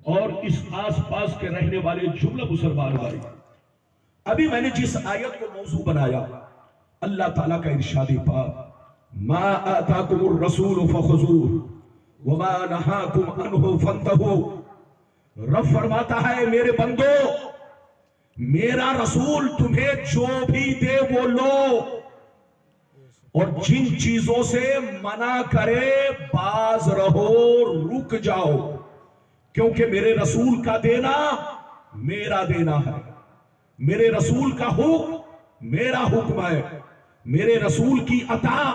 اور اس آس پاس کے رہنے والے جملہ مسلمان بھائی، ابھی میں نے جس آیت کو موضوع بنایا، اللہ تعالیٰ کا ارشاد پاک، ما آتاکم الرسول فخذوہ وما نہاکم عنہ فانتہوا۔ رب فرماتا ہے میرے بندو، میرا رسول تمہیں جو بھی دے وہ لو، اور جن چیزوں سے منع کرے باز رہو، رک جاؤ، کیونکہ میرے رسول کا دینا میرا دینا ہے، میرے رسول کا حکم میرا حکم ہے، میرے رسول کی عطا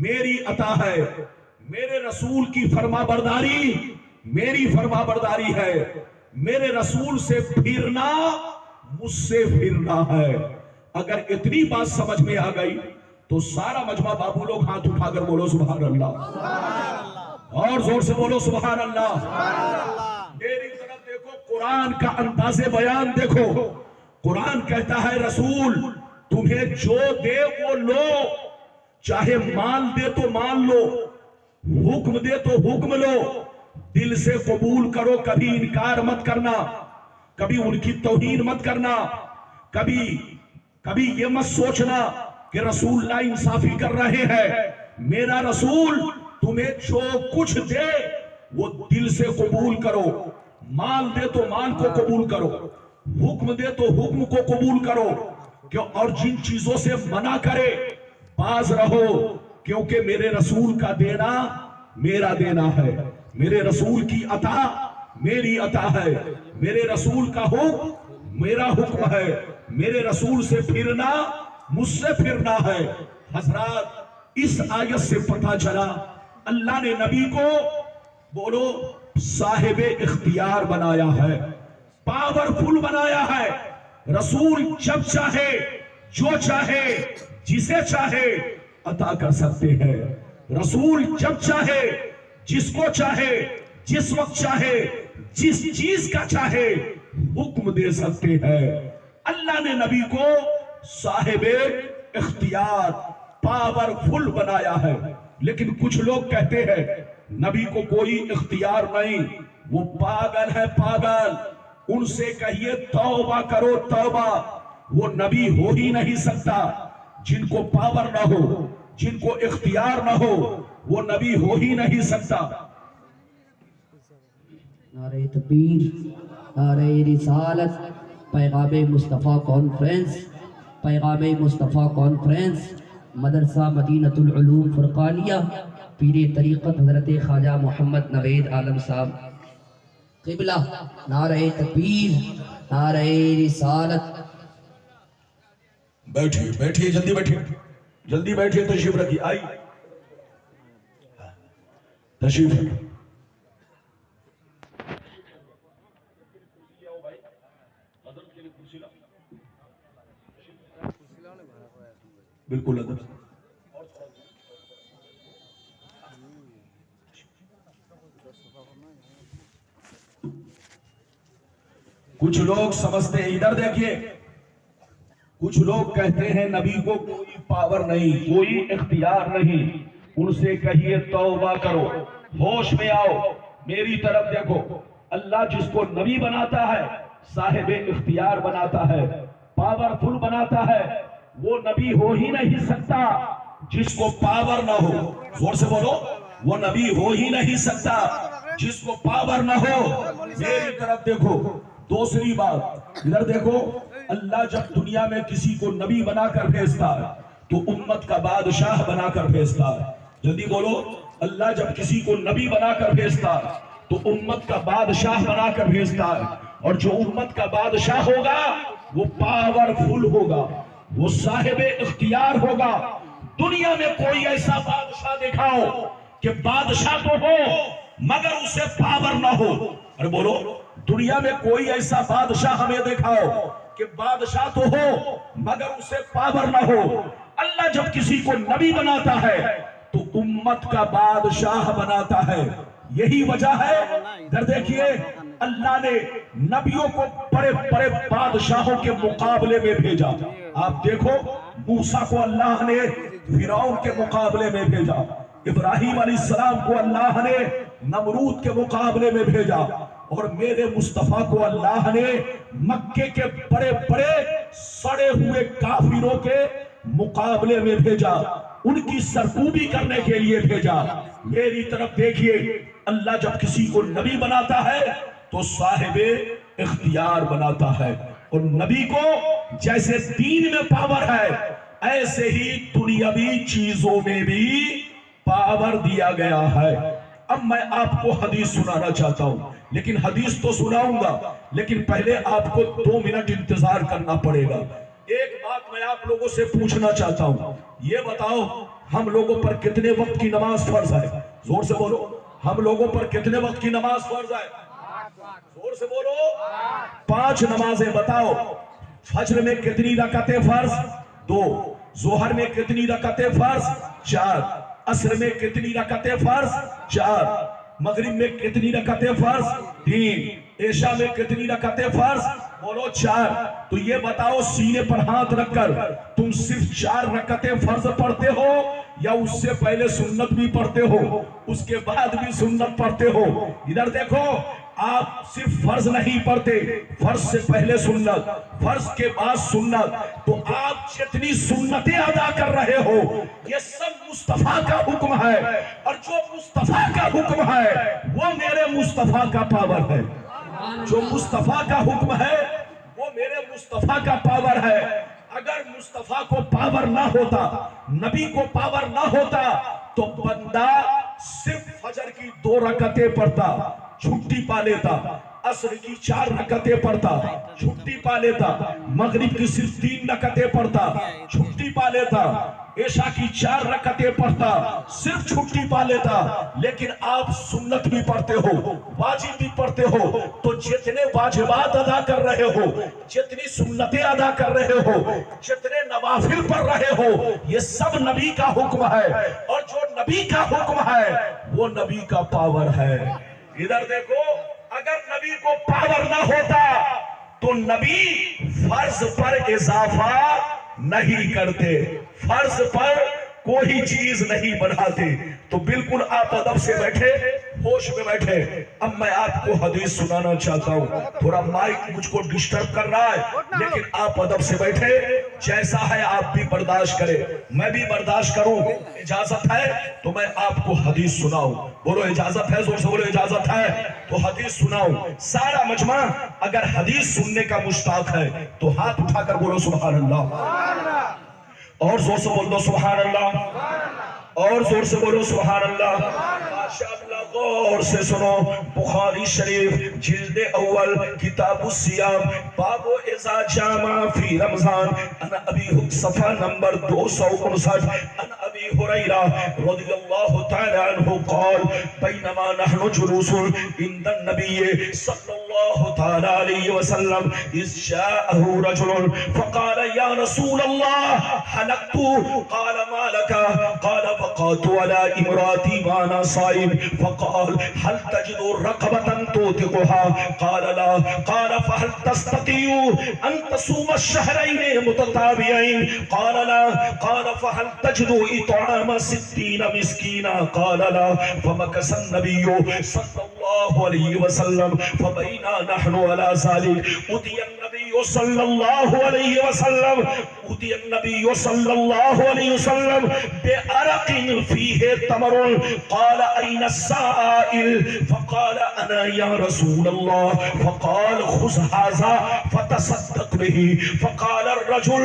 میری عطا ہے، میرے رسول کی فرما برداری میری فرما برداری ہے، میرے رسول سے پھرنا مجھ سے پھرنا ہے۔ اگر اتنی بات سمجھ میں آ گئی تو سارا مجمع بابو لوگ ہاتھ اٹھا کر بولو سبحان اللہ، اور زور سے بولو سبحان اللہ۔ میری طرف دیکھو، قرآن کا انداز بیان دیکھو، قرآن کہتا ہے رسول تمہیں جو دے وہ لو، چاہے مال دے تو مال لو، حکم دے تو حکم لو، دل سے قبول کرو، کبھی انکار مت کرنا، کبھی ان کی توہین مت کرنا، کبھی یہ مت سوچنا کہ رسول اللہ انصافی کر رہے ہیں۔ میرا رسول تمہیں جو کچھ دے وہ دل سے قبول کرو، مال دے تو مال کو قبول کرو، حکم دے تو حکم کو قبول کرو، اور جن چیزوں سے منع کرے باز رہو، کیونکہ میرے رسول کا دینا میرا دینا ہے، میرے رسول کی عطا میری عطا ہے، میرے رسول کا حکم میرا حکم ہے، میرے رسول سے پھرنا مجھ سے پھرنا ہے۔ حضرات اس آیت سے پتہ چلا اللہ نے نبی کو بولو صاحب اختیار بنایا ہے، پاورفل بنایا ہے۔ رسول جب چاہے جو چاہے جسے چاہے عطا کر سکتے ہیں، رسول جب چاہے جس کو چاہے جس وقت چاہے جس چیز کا چاہے حکم دے سکتے ہیں۔ اللہ نے نبی کو صاحب اختیار پاورفل بنایا ہے، لیکن کچھ لوگ کہتے ہیں نبی کو کوئی اختیار نہیں، وہ پاگل ہے پاگل، ان سے کہیے توبہ کرو توبہ، وہ نبی ہو ہی نہیں سکتا۔ جن کو پاور نہ ہو، جن کو اختیار نہ ہو، وہ نبی ہو ہی نہیں سکتا۔ نعرہ تکبیر، نعرہ رسالت، پیغام مصطفیٰ کانفرنس، پیغام مصطفیٰ کانفرنس، مدرسہ مدینۃ العلوم فرقانیہ، پیر طریقت حضرت خواجہ محمد نوید عالم صاحب قبلہ۔ نعرہ تکبیر، نعرہ رسالت۔ بیٹھیے بیٹھیے، جلدی بیٹھیے، جلدی بیٹھیے، تشریف رکھیے، آئی تشریف رکھیے۔ بالکل ادب سے۔ کچھ لوگ سمجھتے ہیں، ادھر دیکھیے، کچھ لوگ کہتے ہیں نبی کو کوئی پاور نہیں، کوئی اختیار نہیں، ان سے کہیے توبہ کرو، ہوش میں آؤ، میری طرف دیکھو۔ اللہ جس کو نبی بناتا ہے صاحب اختیار بناتا ہے، پاورفل بناتا ہے، وہ نبی ہو ہی نہیں سکتا جس کو پاور نہ ہو۔ زور سے بولو، وہ نبی ہو ہی نہیں سکتا جس کو پاور نہ ہو۔ میری طرف دیکھو، دوسری بات ادھر دیکھو، اللہ جب دنیا میں کسی کو نبی بنا کر بھیجتا ہے تو امت کا بادشاہ بنا کر بھیجتا ہے۔ جلدی بولو، اللہ جب کسی کو نبی بنا کر بھیجتا ہے تو امت کا بادشاہ بنا کر بھیجتا ہے، اور جو امت کا بادشاہ ہوگا وہ پاورفل ہوگا، وہ صاحب اختیار ہوگا۔ دنیا میں کوئی ایسا بادشاہ دکھاؤ کہ بادشاہ تو ہو مگر اسے پاور نہ ہو۔ ارے بولو، دنیا میں کوئی ایسا بادشاہ ہمیں دکھاؤ کہ بادشاہ تو ہو مگر اسے پاور نہ ہو۔ اللہ جب کسی کو نبی بناتا ہے تو امت کا بادشاہ بناتا ہے۔ یہی وجہ ہے، ادھر دیکھیے، اللہ نے نبیوں کو بڑے بڑے بادشاہوں کے مقابلے میں بھیجا۔ آپ دیکھو، موسیٰ کو اللہ نے فرعون کے مقابلے میں بھیجا، ابراہیم علیہ السلام کو اللہ نے نمرود کے مقابلے میں بھیجا، اور میرے مصطفیٰ کو اللہ نے مکے کے بڑے بڑے سڑے ہوئے کافروں کے مقابلے میں بھیجا، ان کی سرکوبی کرنے کے لیے بھیجا۔ میری طرف دیکھیے، اللہ جب کسی کو نبی بناتا ہے تو صاحب اختیار بناتا ہے، اور نبی کو جیسے دین میں پاور ہے ایسے ہی دنیاوی چیزوں میں بھی پاور دیا گیا ہے۔ اب میں آپ کو حدیث سنانا چاہتا ہوں، لیکن حدیث تو سناؤں گا، لیکن پہلے آپ کو 2 منٹ انتظار کرنا پڑے گا۔ ایک بات میں آپ لوگوں سے پوچھنا چاہتا ہوں، یہ بتاؤ ہم لوگوں پر کتنے وقت کی نماز فرض ہے؟ زور سے بولو، ہم لوگوں پر کتنے وقت کی نماز فرض ہے؟ زور سے بولو، 5 نمازیں بتاؤ۔ فجر میں کتنی رکعتیں فرض؟ 2۔ ظہر میں کتنی رکعتیں فرض؟ 4۔ عصر میں کتنی رکعتیں فرض؟ 4۔ مغرب میں کتنی رکعتیں فرض؟ 3۔ عشاء میں کتنی رکعتیں فرض؟ بولو 4۔ تو یہ بتاؤ سینے پر ہاتھ رکھ کر تم صرف 4 رکعتیں فرض پڑھتے ہو یا اس سے پہلے سنت بھی پڑھتے ہو، اس کے بعد بھی سنت پڑھتے ہو؟ ادھر دیکھو، آپ صرف فرض نہیں پڑھتے، فرض سے پہلے سنت، فرض کے بعد سنت، تو آپ جتنی سنتیں ادا کر رہے ہو یہ سب مصطفیٰ کا حکم ہے، اور جو مصطفیٰ کا حکم ہے وہ میرے مصطفیٰ کا پاور ہے۔ جو مصطفیٰ کا حکم ہے وہ میرے مصطفیٰ کا پاور ہے۔ اگر مصطفیٰ کو پاور نہ ہوتا، نبی کو پاور نہ ہوتا، تو بندہ صرف فجر کی 2 رکعتیں پڑھتا، چھٹی پا لیتا، عصر کی 4 رکعتیں پڑھتا، چھٹی پا لیتا، مغرب کی صرف 3 رکعتیں پڑھتا، چھٹی پا لیتا، عشاء کی 4 رکعتیں پڑھتا، صرف چھٹی پا لیتا۔ لیکن آپ سنت بھی پڑھتے ہو، واجب بھی پڑھتے ہو، تو جتنے واجبات ادا کر رہے ہو، جتنی سنتیں ادا کر رہے ہو، جتنے نوافل پڑھ رہے ہو، یہ سب نبی کا حکم ہے، اور جو نبی کا حکم ہے وہ نبی کا پاور ہے۔ ادھر دیکھو، اگر نبی کو پاور نہ ہوتا تو نبی فرض پر اضافہ نہیں کرتے، فرض پر کوئی چیز نہیں بڑھاتے۔ تو بالکل آپ ادب سے بیٹھے، ہوش میں بیٹھے۔ اب میں آپ کو حدیث سنانا چاہتا ہوں، تھوڑا مائک مجھ کو ڈسٹرب کر رہا ہے، لیکن آپ ادب سے بیٹھے، جیسا ہے آپ بھی برداشت کریں، میں بھی برداشت کروں۔ اجازت ہے تو میں آپ کو حدیث سناؤں؟ بولو اجازت ہے، زور سے بولو اجازت ہے تو حدیث سناؤں۔ سارا مجمع اگر حدیث سننے کا مشتاق ہے تو ہاتھ اٹھا کر بولو سبحان اللہ، اور زور سے بول دو سبحان اللہ، اور زور سے بولو سبحان اللہ۔ ماشاءاللہ، غور سے سنو، بخاری شریف جلد اول کتاب الصیام، باب اذا جامع فی رمضان، ان ابی صفحہ نمبر 259، ان ابی ہریرہ رضی اللہ تعالی عنہ قال بینما نحن جلوس عند النبی صلی اللہ تعالی علیہ وسلم اذ جاءه رجل فقال یا رسول اللہ حلقت، قال ما لك؟ قال وقعت على امراتي وانا صائم، فقال هل تجد رقبة توثقها؟ قال لا، قال فهل تستطيع ان تصوم الشهرين متتابعين؟ قال لا، قال فهل تجد اطعام 60 مسكينا؟ قال لا، فمكث النبي صلى الله عليه وسلم، فبينا نحن على ذلك اتي النبي صلى الله عليه وسلم، اتي النبي صلى الله عليه وسلم بعرق فيه تمر، قال أين السائل؟ فقال أنا يا رسول الله، فقال خذ هذا فتصدق به، فقال الرجل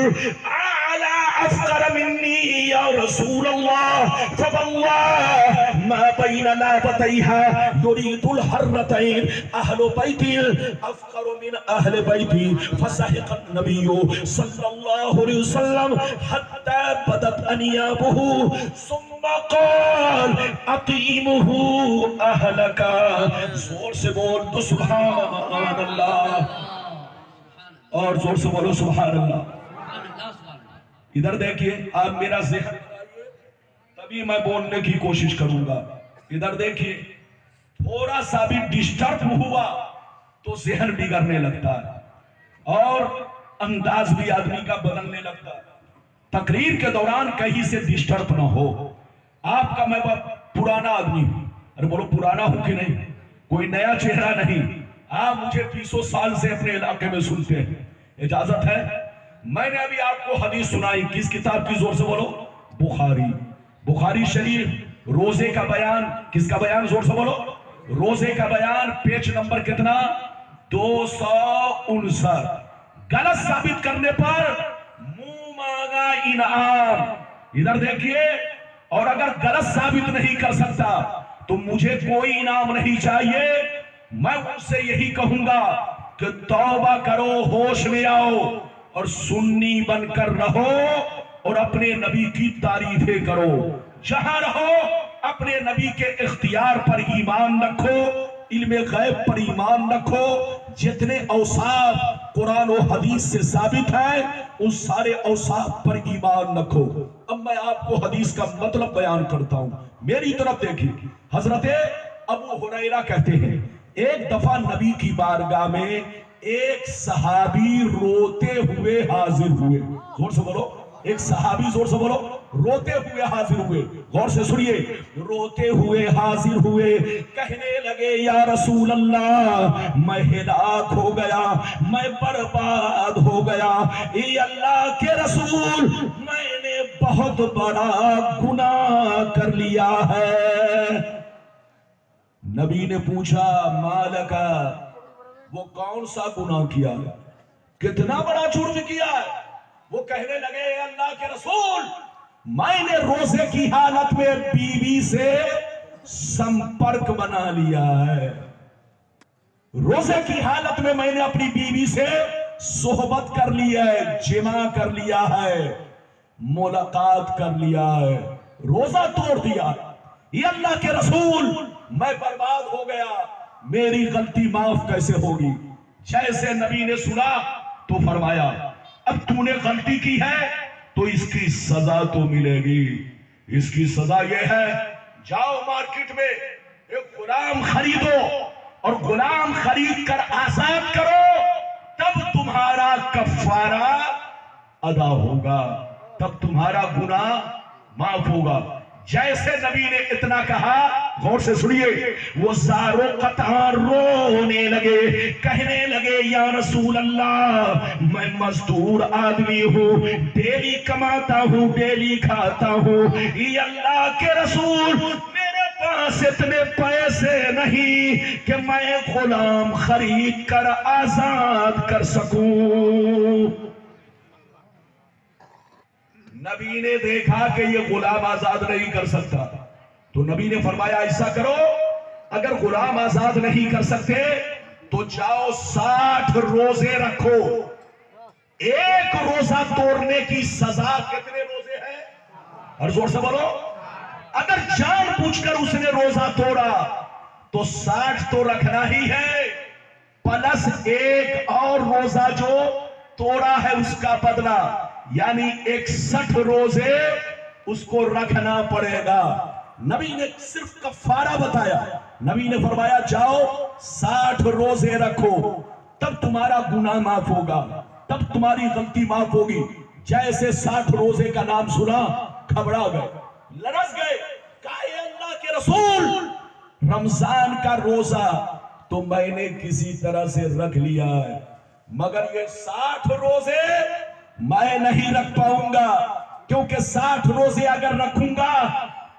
أعلى أفقر مني يا رسول الله، فوالله ما بين لابتيها يريد الحرتين أهل بيتي أفقر من أهل بيتي، فسحق النبي صلى الله عليه وسلم حتى بدت أنيابه، ثم قال اقیمہ اہلک، زور سے بول تو سبحان اللہ، اور زور سے بولو سبحان اللہ۔ ادھر دیکھیے، آپ میرا ذہن بنائیے تبھی میں بولنے کی کوشش کروں گا۔ ادھر دیکھیے، تھوڑا سا بھی ڈسٹرب ہوا تو ذہن بگڑنے لگتا ہے اور انداز بھی آدمی کا بدلنے لگتا ہے۔ تقریر کے دوران کہیں سے ڈسٹرب نہ ہو۔ آپ کا میں پرانا آدمی ہوں، ارے بولو پرانا ہوں کہ نہیں، کوئی نیا چہرہ نہیں، آپ مجھے 200 سال سے اپنے علاقے میں سنتے ہیں، اجازت ہے؟ میں نے ابھی آپ کو حدیث سنائی، کس کتاب کی؟ زور سے بولو، بخاری۔ بخاری شریف، روزے کا بیان، کس کا بیان؟ زور سے بولو، روزے کا بیان، پیج نمبر کتنا؟ 259۔ غلط ثابت کرنے پر منہ مانگا انعام، ادھر دیکھیے، اور اگر غلط ثابت نہیں کر سکتا تو مجھے کوئی انعام نہیں چاہیے، میں ان سے یہی کہوں گا کہ توبہ کرو، ہوش میں آؤ اور سنی بن کر رہو اور اپنے نبی کی تعریفیں کرو، جہاں رہو اپنے نبی کے اختیار پر ایمان رکھو، علم غیب پر ایمان رکھو، جتنے اوصاف قرآن و حدیث سے ثابت ہیں ان سارے اوصاف پر ایمان رکھو۔ اب میں آپ کو حدیث کا مطلب بیان کرتا ہوں، میری طرف دیکھیں۔ حضرت ابو ہریرہ کہتے ہیں ایک دفعہ نبی کی بارگاہ میں ایک صحابی روتے ہوئے حاضر ہوئے، زور سے بولو، ایک صحابی، زور سے بولو، روتے ہوئے حاضر ہوئے، غور سے سنیے، روتے ہوئے حاضر ہوئے، کہنے لگے یا رسول اللہ میں ہلاک ہو گیا، میں برباد ہو گیا، اے اللہ کے رسول میں نے بہت بڑا گناہ کر لیا ہے۔ نبی نے پوچھا مالکا، وہ کون سا گناہ کیا ہے، کتنا بڑا جرم کیا ہے؟ وہ کہنے لگے اے اللہ کے رسول میں نے روزے کی حالت میں بیوی سے سمپرک بنا لیا ہے، روزے کی حالت میں نے اپنی بیوی سے صحبت کر لیا ہے، جمع کر لیا ہے، ملاقات کر لیا ہے، روزہ توڑ دیا۔ یہ اللہ کے رسول میں برباد ہو گیا، میری غلطی معاف کیسے ہوگی؟ جیسے نبی نے سنا تو فرمایا اب تو نے غلطی کی ہے تو اس کی سزا تو ملے گی، اس کی سزا یہ ہے جاؤ مارکیٹ میں ایک غلام خریدو اور غلام خرید کر آزاد کرو، تب تمہارا کفارہ ادا ہوگا، تب تمہارا گناہ معاف ہوگا۔ جیسے نبی نے اتنا کہا، غور سے سنیے، وہ زارو قطعا رونے لگے، کہنے لگے یا رسول اللہ میں مزدور آدمی ہوں، ڈیلی کماتا ہوں، ڈیلی کھاتا ہوں، یہ اللہ کے رسول میرے پاس اتنے پیسے نہیں کہ میں غلام خرید کر آزاد کر سکوں۔ نبی نے دیکھا کہ یہ غلام آزاد نہیں کر سکتا تو نبی نے فرمایا ایسا کرو، اگر غلام آزاد نہیں کر سکتے تو جاؤ 60 روزے رکھو، ایک روزہ توڑنے کی سزا کتنے روزے ہیں؟ اور زور سے بولو، اگر جان پوچھ کر اس نے روزہ توڑا تو 60 تو رکھنا ہی ہے، پلس ایک اور روزہ جو توڑا ہے اس کا بدلہ، یعنی 61 روزے اس کو رکھنا پڑے گا۔ نبی نے صرف کفارہ بتایا، نبی نے فرمایا جاؤ 60 روزے رکھو، تب تمہارا گناہ معاف ہوگا، تب تمہاری غلطی معاف ہوگی۔ جیسے 60 روزے کا نام سنا گھبرا گئے، لرز گئے، کہا اے اللہ کے رسول رمضان کا روزہ تو میں نے کسی طرح سے رکھ لیا ہے، مگر یہ 60 روزے میں نہیں رکھ پاؤں گا، کیونکہ 60 روزے اگر رکھوں گا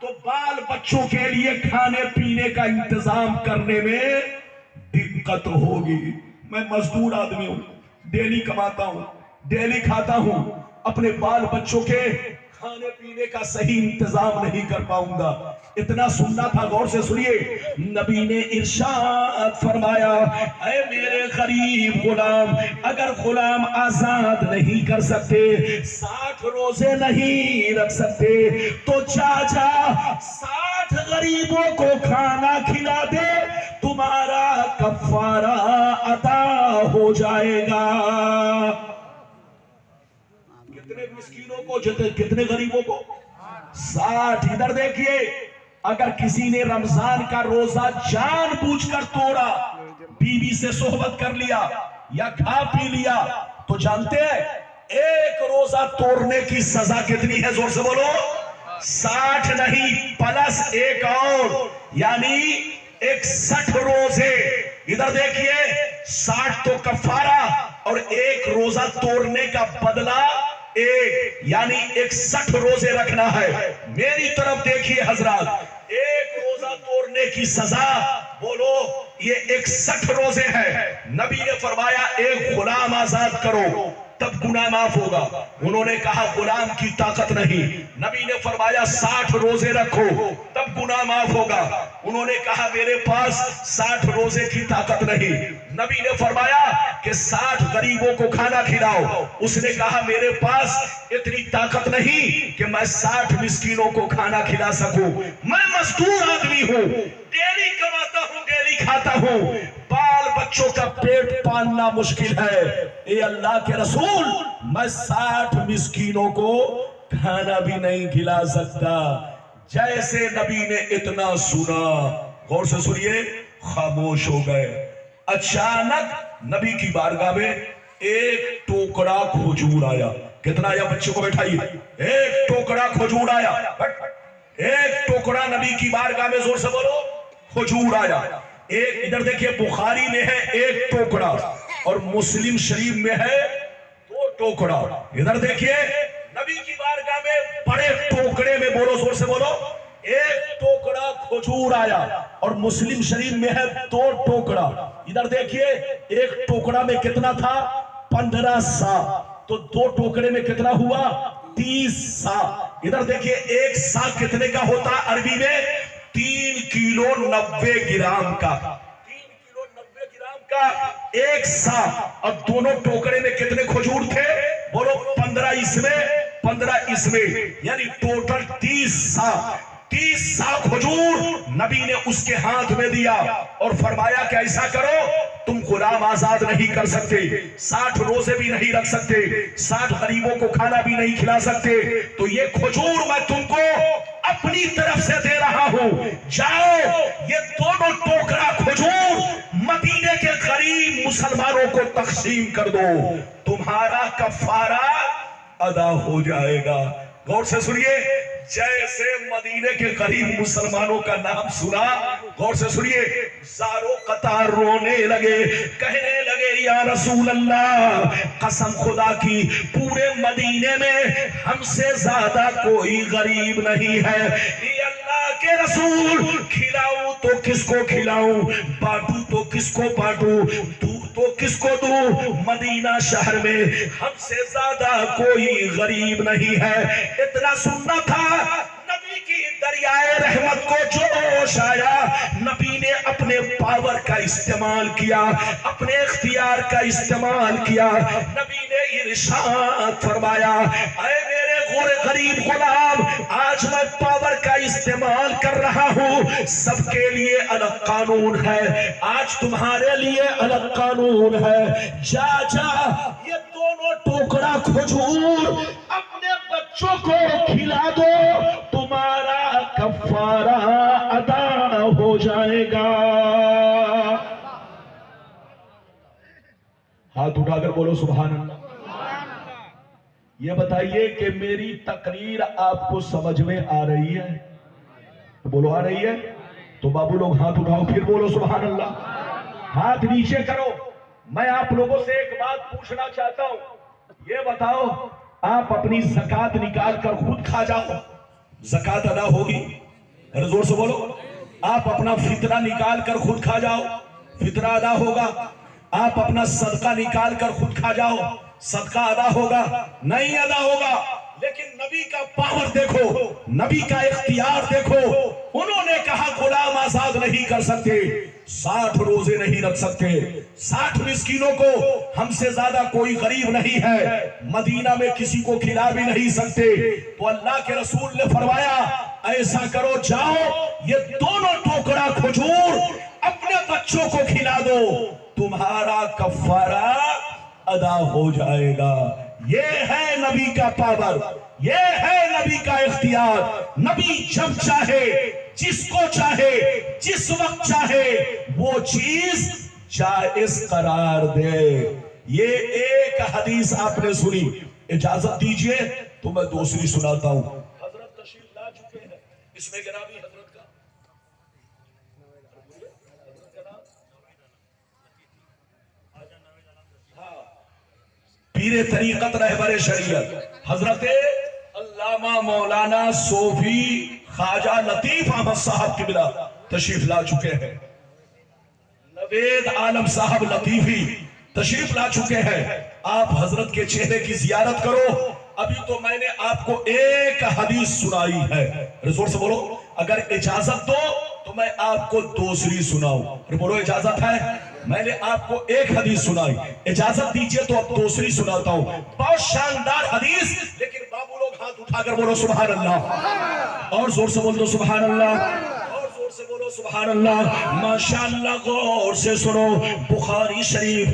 تو بال بچوں کے لیے کھانے پینے کا انتظام کرنے میں دقت ہوگی، میں مزدور آدمی ہوں، ڈیلی کماتا ہوں، ڈیلی کھاتا ہوں، اپنے بال بچوں کے کھانے پینے کا صحیح انتظام نہیں کر پاؤں گا۔ اتنا سننا تھا، غور سے سنیے، نبی نے ارشاد فرمایا اے میرے غریب غلام، اگر غلام آزاد نہیں کر سکتے، 60 روزے نہیں رکھ سکتے تو جا 60 غریبوں کو کھانا کھلا دے، تمہارا کفارہ ادا ہو جائے گا۔ کتنے مسکینوں کو، کتنے غریبوں کو؟ 60۔ ادھر دیکھیے، اگر کسی نے رمضان کا روزہ جان بوجھ کر توڑا، بیوی سے صحبت کر لیا یا کھا پی لیا، تو جانتے ہیں ایک روزہ توڑنے کی سزا کتنی ہے؟ زور سے بولو، 60 نہیں پلس ایک اور، یعنی 61 روزے ادھر دیکھیے 60 تو کفارہ اور ایک روزہ توڑنے کا بدلہ ایک، یعنی 61 روزے رکھنا ہے۔ میری طرف دیکھیے حضرات، ایک روزہ توڑنے کی سزا بولو یہ 61 روزے ہیں۔ نبی نے فرمایا ایک غلام آزاد کرو تب گناہ معاف ہوگا۔ انہوں نے کہا غلام کی طاقت نہیں۔ نبی نے فرمایا 60 روزے رکھو تب گناہ معاف ہوگا۔ انہوں نے کہا میرے پاس 60 روزے کی طاقت نہیں۔ نبی نے فرمایا کہ 60 غریبوں کو کھانا کھلاؤ۔ اس نے کہا میرے پاس اتنی طاقت نہیں کہ میں 60 مسکینوں کو کھانا کھلا سکوں، میں مزدور آدمی ہوں، ڈیلی کماتا ہوں ڈیلی کھاتا ہوں، بال بچوں کا پیٹ پالنا مشکل ہے۔ اے اللہ کے رسول میں 60 مسکینوں کو کھانا بھی نہیں کھلا سکتا۔ جیسے نبی نے اتنا سنا، غور سے سنیے، خاموش ہو گئے۔ اچانک نبی کی بارگاہ میں ایک ٹوکڑا کھجور آیا۔ کتنا آیا؟ بچوں کو بیٹھائیے۔ ایک ٹوکڑا کھجور آیا، ایک ٹوکڑا نبی کی بارگاہ میں، زور سے بولو، کھجور آیا۔ ایک ادھر دیکھیے بخاری میں ہے ایک ٹوکڑا اور مسلم شریف میں ہے 2 ٹوکڑا۔ ادھر دیکھیے نبی کی بارگاہ میں بڑے ٹوکڑے میں، بولو زور سے بولو، ایک ٹوکڑا کھجور آیا اور مسلم شریف میں ہے 2 ٹوکڑا۔ ادھر دیکھیے ایک ٹوکڑا میں کتنا تھا؟ 15 سا، تو 2 ٹوکڑے میں کتنا ہوا؟ 30 سا۔ ادھر دیکھیے ایک سا کتنے کا ہوتا عربی میں؟ 3 کلو 90 گرام کا، 3 کلو 90 گرام کا ایک سا۔ اور دونوں ٹوکرے میں کتنے کھجور تھے؟ بولو 15 اس میں 15 اس میں، یعنی ٹوٹل 30 سا۔ 30 سا کھجور نبی نے اس کے ہاتھ میں دیا اور فرمایا کہ ایسا کرو، تم غلام آزاد نہیں کر سکتے، 60 روزے بھی نہیں رکھ سکتے، 60 غریبوں کو کھانا بھی نہیں کھلا سکتے، تو یہ کھجور میں تم کو اپنی طرف سے دے رہا ہوں، جاؤ یہ دونوں ٹوکرا کھجور مدینے کے غریب مسلمانوں کو تقسیم کر دو، تمہارا کفارہ ادا ہو جائے گا۔ غور سے سنیے، جیسے مدینے کے غریب مسلمانوں کا نام سنا، غور سے سنیے، زاروں قطار رونے لگے، کہنے لگے یا رسول اللہ، قسم خدا کی پورے مدینے میں ہم سے زیادہ کوئی غریب نہیں ہے، یا اللہ کے رسول کھلاؤں تو کس کو کھلاؤں، بانٹوں تو کس کو بانٹوں، دوں تو کس کو دوں، مدینہ شہر میں ہم سے زیادہ کوئی غریب نہیں ہے۔ اتنا سننا تھا، نبی کی دریائے رحمت کو جوش آیا، نبی نے اپنے پاور کا استعمال کیا، اپنے اختیار کا استعمال کیا، نبی نے ارشاد فرمایا اے میرے غریب غلام، آج میں پاور کا استعمال کر رہا ہوں، سب کے لیے الگ قانون ہے، آج تمہارے لیے الگ قانون ہے، جا جا یہ دونوں ٹوکرا کھجور اپنے بچوں کو کھلا دو، تمہارا کفارہ ادا ہو جائے گا۔ ہاتھ اٹھا کر بولو سبحان اللہ۔ یہ بتائیے کہ میری تقریر آپ کو سمجھ میں آ رہی ہے؟ بولو آ رہی ہے؟ تو بابو لوگ ہاتھ اٹھاؤ، پھر بولو سبحان اللہ۔ ہاتھ نیچے کرو۔ میں آپ لوگوں سے ایک بات پوچھنا چاہتا ہوں، یہ بتاؤ آپ اپنی زکوٰۃ نکال کر خود کھا جاؤ، زکوٰۃ ادا ہوگی؟ ذرا زور سے بولو۔ آپ اپنا فطرہ نکال کر خود کھا جاؤ، فطرہ ادا ہوگا؟ آپ اپنا صدقہ نکال کر خود کھا جاؤ، صدقہ ادا ہوگا؟ نہیں ادا ہوگا۔ لیکن نبی کا پاور دیکھو، نبی کا اختیار دیکھو، انہوں نے کہا غلام آزاد نہیں کر سکتے، 60 روزے نہیں رکھ سکتے، 60 مسکینوں کو ہم سے زیادہ کوئی غریب نہیں ہے، مدینہ میں کسی کو کھلا بھی نہیں سکتے، تو اللہ کے رسول نے فرمایا ایسا کرو، جاؤ یہ دونوں ٹوکرا کھجور اپنے بچوں کو کھلا دو، تمہارا کفارہ ادا ہو جائے گا۔ یہ ہے نبی کا پاور، یہ ہے نبی کا اختیار۔ نبی جب چاہے، جس کو چاہے، جس وقت چاہے وہ چیز جائز قرار دے۔ یہ ایک حدیث آپ نے سنی، اجازت دیجئے تو میں دوسری سناتا ہوں۔ حضرت تشریف لا چکے ہیں، اس میں گرامی حضرت کا پیر طریقت رہبر شریعت حضرت علامہ مولانا صوفی خواجہ لطیف احمد صاحب قبلہ تشریف لا چکے ہیں. نوید عالم صاحب لطیفی تشریف لا چکے ہیں. آپ حضرت کے چہرے کی زیارت کرو. ابھی تو میں نے آپ کو ایک حدیث سنائی ہے. زور سے بولو اگر اجازت دو تو میں آپ کو دوسری سناؤں. بولو اجازت ہے؟ میں نے آپ کو ایک حدیث سنائی, اجازت دیجئے تو اب دوسری سناتا ہوں. بہت شاندار حدیث, لیکن بابو لوگ ہاتھ اٹھا کر بولو سبحان اللہ, اور زور سے بول دو سبحان اللہ, اور زور سے بولو سبحان اللہ. ماشاءاللہ غور سے سنو. بخاری شریف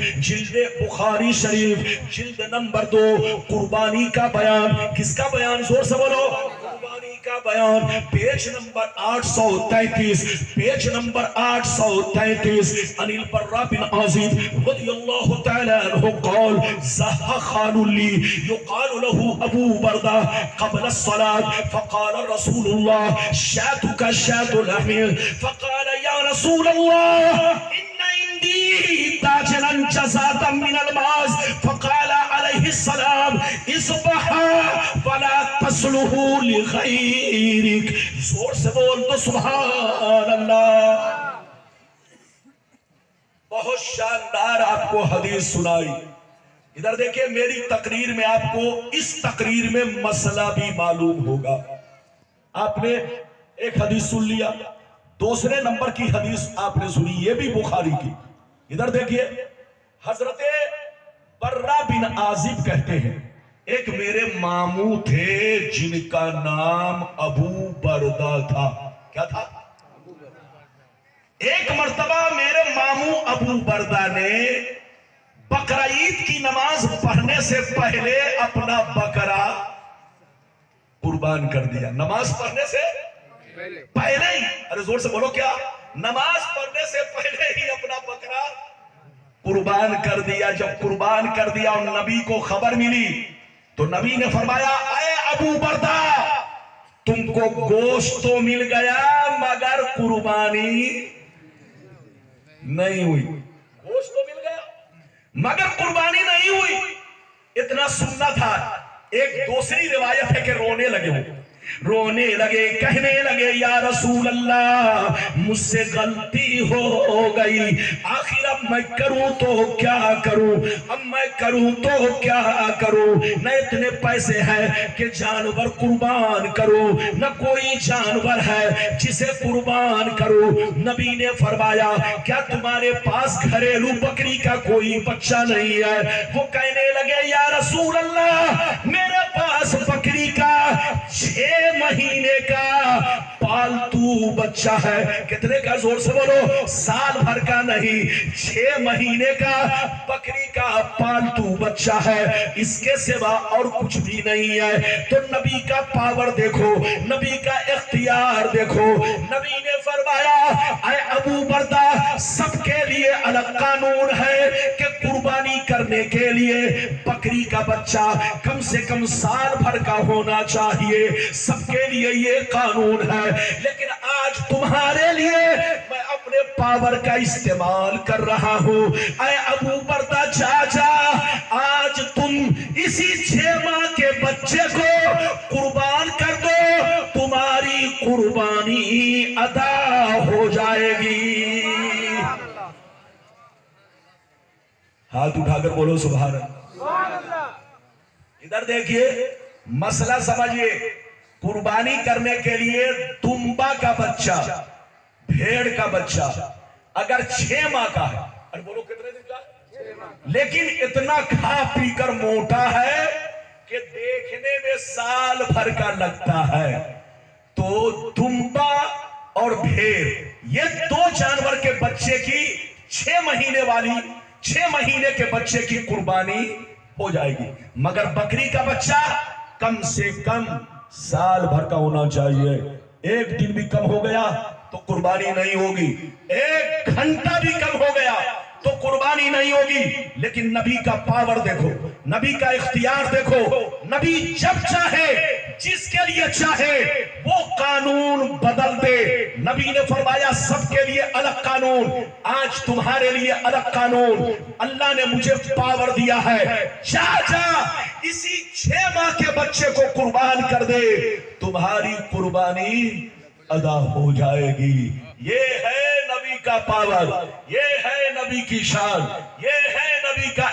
بخاری شریف جلد نمبر 2 قربانی کا بیان. کس کا بیان؟ زور سے بولو. قربانی کا بیان, پیج نمبر 833, پیج نمبر 833. عن البراء بن عازب رضی اللہ تعالی عنہ قال زہ خان لی یقال له ابو بردہ قبل الصلاة فقال رسول اللہ شاتک شات لحم فقال یا رسول اللہ ان عندي تاجرا جزاتا من الماس فقال عليه السلام اصبح فلا تصلح لغيرك. زور سے بول تو سبحان اللہ. بہت شاندار آپ کو حدیث سنائی. ادھر دیکھیں میری تقریر میں آپ کو اس تقریر میں مسئلہ بھی معلوم ہوگا. آپ نے ایک حدیث سن لیا, دوسرے نمبر کی حدیث آپ نے سنی, یہ بھی بخاری کی. ادھر دیکھیے حضرت براء بن عازب کہتے ہیں ایک میرے ماموں تھے جن کا نام ابو بردہ تھا. کیا تھا؟ ایک مرتبہ میرے ماموں ابو بردہ نے بقرعید کی نماز پڑھنے سے پہلے اپنا بکرا قربان کر دیا. نماز پڑھنے سے پہلے ہی, ارے زور سے بولو کیا, نماز پڑھنے سے پہلے ہی اپنا بکرا قربان کر دیا. جب قربان کر دیا اور نبی کو خبر ملی تو نبی نے فرمایا اے ابو بردہ تم کو گوشت تو مل گیا مگر قربانی نہیں ہوئی. گوشت تو مل گیا مگر قربانی نہیں ہوئی. اتنا سننا تھا. ایک دوسری روایت ہے کہ رونے لگے کہنے لگے یا رسول اللہ مجھ سے غلطی ہو گئی, آخر اب میں کروں تو کیا کروں, اب میں کروں تو کیا کروں. نہ اتنے پیسے ہیں کہ جانور قربان کروں, نہ کوئی جانور ہے جسے قربان کروں. نبی نے فرمایا کیا تمہارے پاس گھریلو بکری کا کوئی بچہ نہیں ہے؟ وہ کہنے لگے یا رسول اللہ میرے پاس بکری کا 6 مہینے کا پالتو بچہ ہے. کتنے کا؟ زور سے بولو. سال بھر کا نہیں, 6 مہینے کا بکری کا پالتو بچہ ہے, اس کے سوا اور کچھ بھی نہیں ہے. تو نبی کا پاور دیکھو, نبی کا اختیار دیکھو. نبی نے فرمایا اے ابو بردہ سب کے لیے الگ قانون ہے کہ قربانی کرنے کے لیے بکری کا بچہ کم سے کم سال بھر کا ہونا چاہیے. سب کے لیے یہ قانون ہے, لیکن آج تمہارے لیے میں اپنے پاور کا استعمال کر رہا ہوں. اے ابو بردہ جا آج تم اسی 6 ماہ کے بچے کو قربان کر دو, تمہاری قربانی ادا ہو جائے گی. ہاتھ اٹھا کر بولو سبحان اللہ. ادھر دیکھیے مسئلہ سمجھئے. قربانی کرنے کے لیے دمبا کا بچہ, بھیڑ کا بچہ اگر 6 ماہ کا ہے, اور بولو کتنے دن کا ہے, لیکن اتنا کھا پی کر موٹا ہے کہ دیکھنے میں سال بھر کا لگتا ہے, تو دمبا اور بھیڑ یہ 2 جانور کے بچے کی 6 مہینے کے بچے کی قربانی ہو جائے گی. مگر بکری کا بچہ کم سے کم سال بھر کا ہونا چاہیے. 1 دن بھی کم ہو گیا تو قربانی نہیں ہوگی, 1 گھنٹہ بھی کم ہو گیا تو قربانی نہیں ہوگی. لیکن نبی کا پاور دیکھو, نبی کا اختیار دیکھو. نبی جب چاہے جس کے لیے چاہے وہ قانون بدل دے. نبی نے فرمایا سب کے لیے الگ قانون، آج تمہارے لیے الگ قانون. اللہ نے مجھے پاور دیا ہے، جا اسی 6 ماہ کے بچے کو قربان کر دے، تمہاری قربانی ادا ہو جائے گی. یہ ہے نبی کا پاور، یہ ہے نبی کی شان، یہ ہے نبی کا